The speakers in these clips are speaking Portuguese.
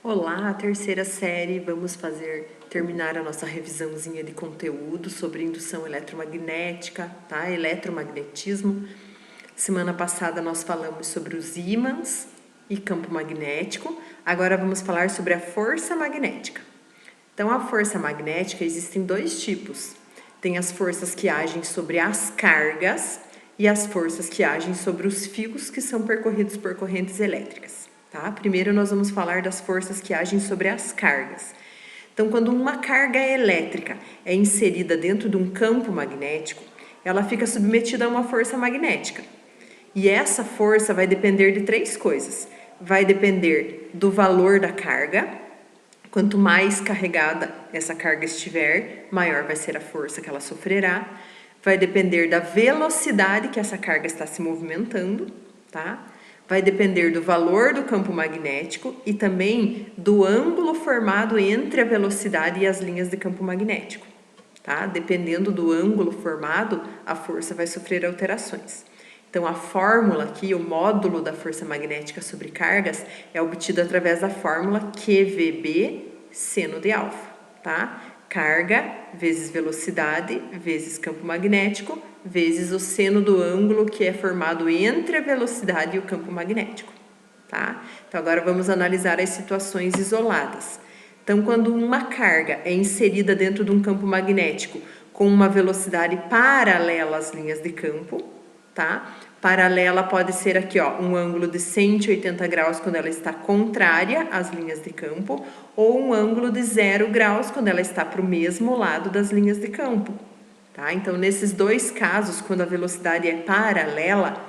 Olá, terceira série, vamos terminar a nossa revisãozinha de conteúdo sobre indução eletromagnética, tá? Eletromagnetismo. Semana passada nós falamos sobre os ímãs e campo magnético, agora vamos falar sobre a força magnética. Então, a força magnética existem dois tipos. Tem as forças que agem sobre as cargas e as forças que agem sobre os fios que são percorridos por correntes elétricas. Tá? Primeiro nós vamos falar das forças que agem sobre as cargas. Então, quando uma carga elétrica é inserida dentro de um campo magnético, ela fica submetida a uma força magnética. E essa força vai depender de três coisas. Vai depender do valor da carga. Quanto mais carregada essa carga estiver, maior vai ser a força que ela sofrerá. Vai depender da velocidade que essa carga está se movimentando, tá? Vai depender do valor do campo magnético e também do ângulo formado entre a velocidade e as linhas de campo magnético, tá? Dependendo do ângulo formado, a força vai sofrer alterações. Então, a fórmula aqui, o módulo da força magnética sobre cargas, é obtido através da fórmula QVB seno de alfa, tá? Carga vezes velocidade vezes campo magnético vezes o seno do ângulo que é formado entre a velocidade e o campo magnético, tá? Então, agora vamos analisar as situações isoladas. Então, quando uma carga é inserida dentro de um campo magnético com uma velocidade paralela às linhas de campo, tá? Paralela pode ser aqui, ó, um ângulo de 180 graus quando ela está contrária às linhas de campo, ou um ângulo de 0 graus quando ela está para o mesmo lado das linhas de campo, tá? Então, nesses dois casos, quando a velocidade é paralela,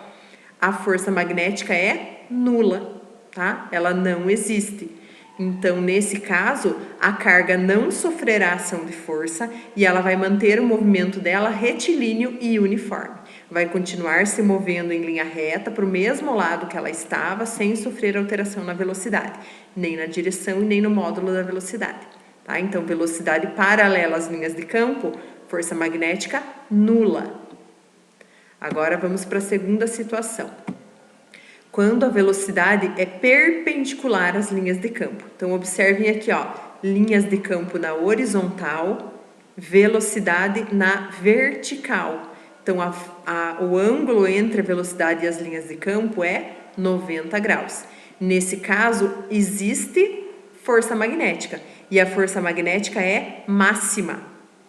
a força magnética é nula, tá? Ela não existe. Então, nesse caso, a carga não sofrerá ação de força e ela vai manter o movimento dela retilíneo e uniforme. Vai continuar se movendo em linha reta para o mesmo lado que ela estava, sem sofrer alteração na velocidade, nem na direção e nem no módulo da velocidade. Tá? Então, velocidade paralela às linhas de campo, força magnética nula. Agora, vamos para a segunda situação. Quando a velocidade é perpendicular às linhas de campo. Então, observem aqui, ó, linhas de campo na horizontal, velocidade na vertical. Então, o ângulo entre a velocidade e as linhas de campo é 90 graus. Nesse caso, existe força magnética, e a força magnética é máxima,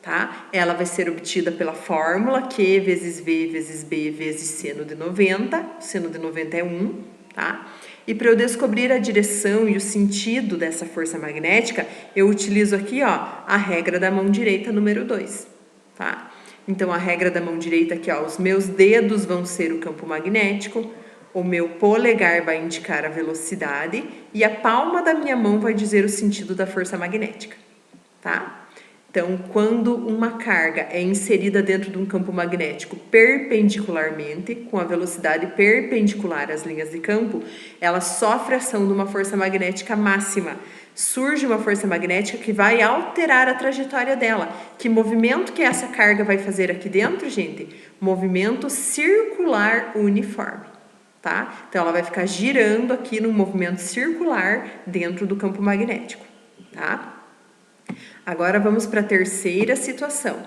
tá? Ela vai ser obtida pela fórmula Q vezes V vezes B vezes seno de 90, seno de 90 é 1, tá? E para eu descobrir a direção e o sentido dessa força magnética, eu utilizo aqui, ó, a regra da mão direita número 2, tá? Então, a regra da mão direita aqui, ó, os meus dedos vão ser o campo magnético, o meu polegar vai indicar a velocidade e a palma da minha mão vai dizer o sentido da força magnética, tá? Então, quando uma carga é inserida dentro de um campo magnético perpendicularmente, com a velocidade perpendicular às linhas de campo, ela sofre a ação de uma força magnética máxima. Surge uma força magnética que vai alterar a trajetória dela. Que movimento que essa carga vai fazer aqui dentro, gente? Movimento circular uniforme, tá? Então, ela vai ficar girando aqui num movimento circular dentro do campo magnético, tá? Agora vamos para a terceira situação.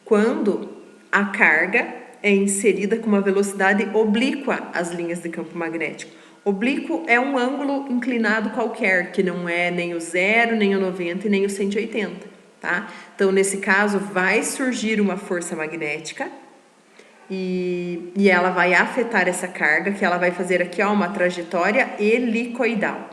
Quando a carga é inserida com uma velocidade oblíqua às linhas de campo magnético. Oblíquo é um ângulo inclinado qualquer, que não é nem o 0, nem o 90 e nem o 180, tá? Então, nesse caso, vai surgir uma força magnética e ela vai afetar essa carga, que ela vai fazer aqui, ó, uma trajetória helicoidal,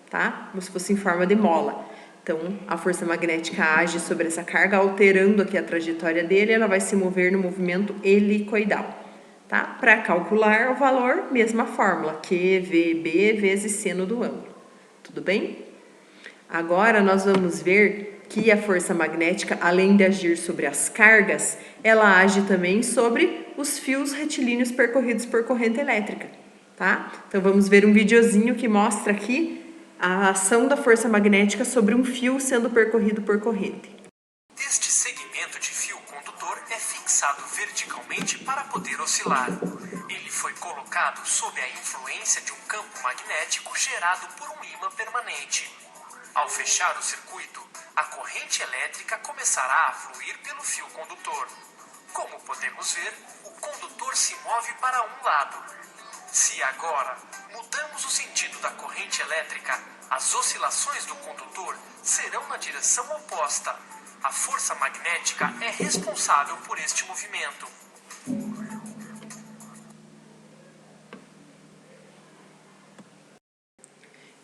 tá? Como se fosse em forma de mola. Então, a força magnética age sobre essa carga, alterando aqui a trajetória dele, ela vai se mover no movimento helicoidal, tá? Para calcular o valor, mesma fórmula, QVB vezes seno do ângulo. Tudo bem? Agora, nós vamos ver que a força magnética, além de agir sobre as cargas, ela age também sobre os fios retilíneos percorridos por corrente elétrica, tá? Então, vamos ver um videozinho que mostra aqui a ação da força magnética sobre um fio sendo percorrido por corrente. Este segmento de fio condutor é fixado verticalmente para poder oscilar. Ele foi colocado sob a influência de um campo magnético gerado por um ímã permanente. Ao fechar o circuito, a corrente elétrica começará a fluir pelo fio condutor. Como podemos ver, o condutor se move para um lado. Se agora mudamos o sentido da corrente elétrica, as oscilações do condutor serão na direção oposta. A força magnética é responsável por este movimento.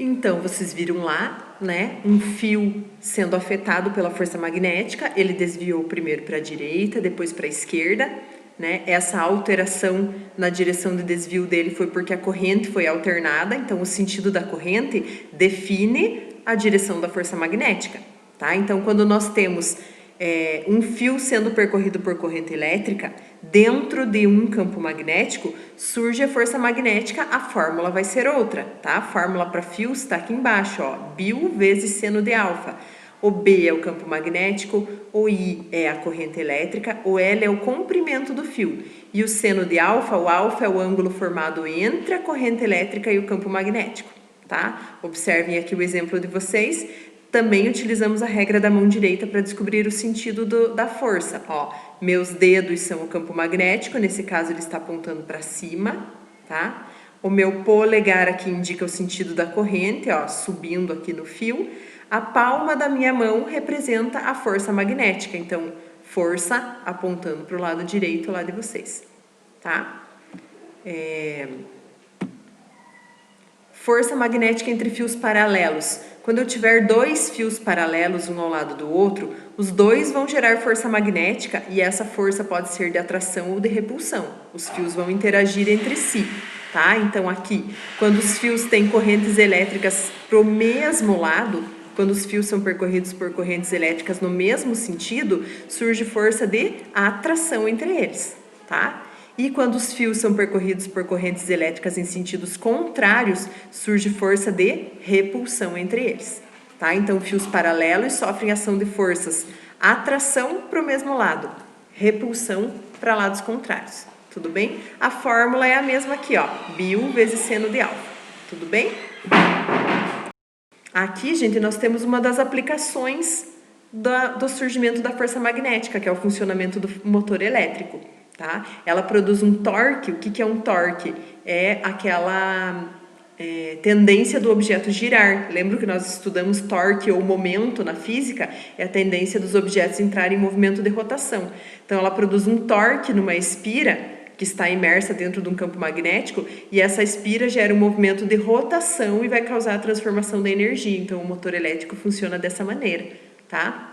Então, vocês viram lá, né, um fio sendo afetado pela força magnética, ele desviou primeiro para a direita, depois para a esquerda, né? Essa alteração na direção de desvio dele foi porque a corrente foi alternada, então o sentido da corrente define a direção da força magnética, tá? Então, quando nós temos um fio sendo percorrido por corrente elétrica, dentro de um campo magnético, surge a força magnética, a fórmula vai ser outra, tá? A fórmula para fios está aqui embaixo, ó, π vezes seno de alfa. O B é o campo magnético, o I é a corrente elétrica, o L é o comprimento do fio. E o seno de alfa, o alfa é o ângulo formado entre a corrente elétrica e o campo magnético, tá? Observem aqui o exemplo de vocês. Também utilizamos a regra da mão direita para descobrir o sentido da força. Ó, meus dedos são o campo magnético, nesse caso ele está apontando para cima, tá? O meu polegar aqui indica o sentido da corrente, ó, subindo aqui no fio. A palma da minha mão representa a força magnética, então força apontando para o lado direito lá de vocês, tá? Força magnética entre fios paralelos. Quando eu tiver dois fios paralelos um ao lado do outro, os dois vão gerar força magnética e essa força pode ser de atração ou de repulsão. Os fios vão interagir entre si, tá? Então aqui, quando os fios têm correntes elétricas pro mesmo lado, quando os fios são percorridos por correntes elétricas no mesmo sentido, surge força de atração entre eles, tá? E quando os fios são percorridos por correntes elétricas em sentidos contrários, surge força de repulsão entre eles, tá? Então, fios paralelos sofrem ação de forças atração para o mesmo lado, repulsão para lados contrários, tudo bem? A fórmula é a mesma aqui, ó, π vezes seno de alfa, tudo bem? Aqui, gente, nós temos uma das aplicações do surgimento da força magnética, que é o funcionamento do motor elétrico. Tá? Ela produz um torque. O que é um torque? É aquela tendência do objeto girar. Lembra que nós estudamos torque ou momento na física? É a tendência dos objetos entrarem em movimento de rotação. Então, ela produz um torque numa espira que está imersa dentro de um campo magnético e essa espira gera um movimento de rotação e vai causar a transformação da energia. Então, o motor elétrico funciona dessa maneira, tá?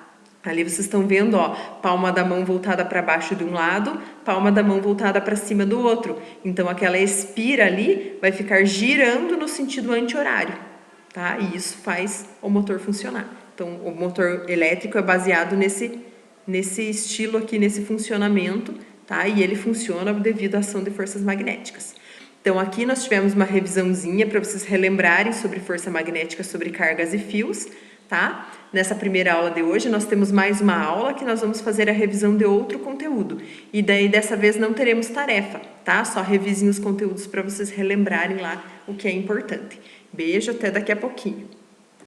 Ali vocês estão vendo, ó, palma da mão voltada para baixo de um lado, palma da mão voltada para cima do outro. Então, aquela espira ali vai ficar girando no sentido anti-horário, tá? E isso faz o motor funcionar. Então, o motor elétrico é baseado nesse estilo aqui, nesse funcionamento, tá? E ele funciona devido à ação de forças magnéticas. Então, aqui nós tivemos uma revisãozinha para vocês relembrarem sobre força magnética, sobre cargas e fios, tá? Nessa primeira aula de hoje, nós temos mais uma aula que nós vamos fazer a revisão de outro conteúdo. E daí, dessa vez, não teremos tarefa, tá? Só revisem os conteúdos para vocês relembrarem lá o que é importante. Beijo, até daqui a pouquinho.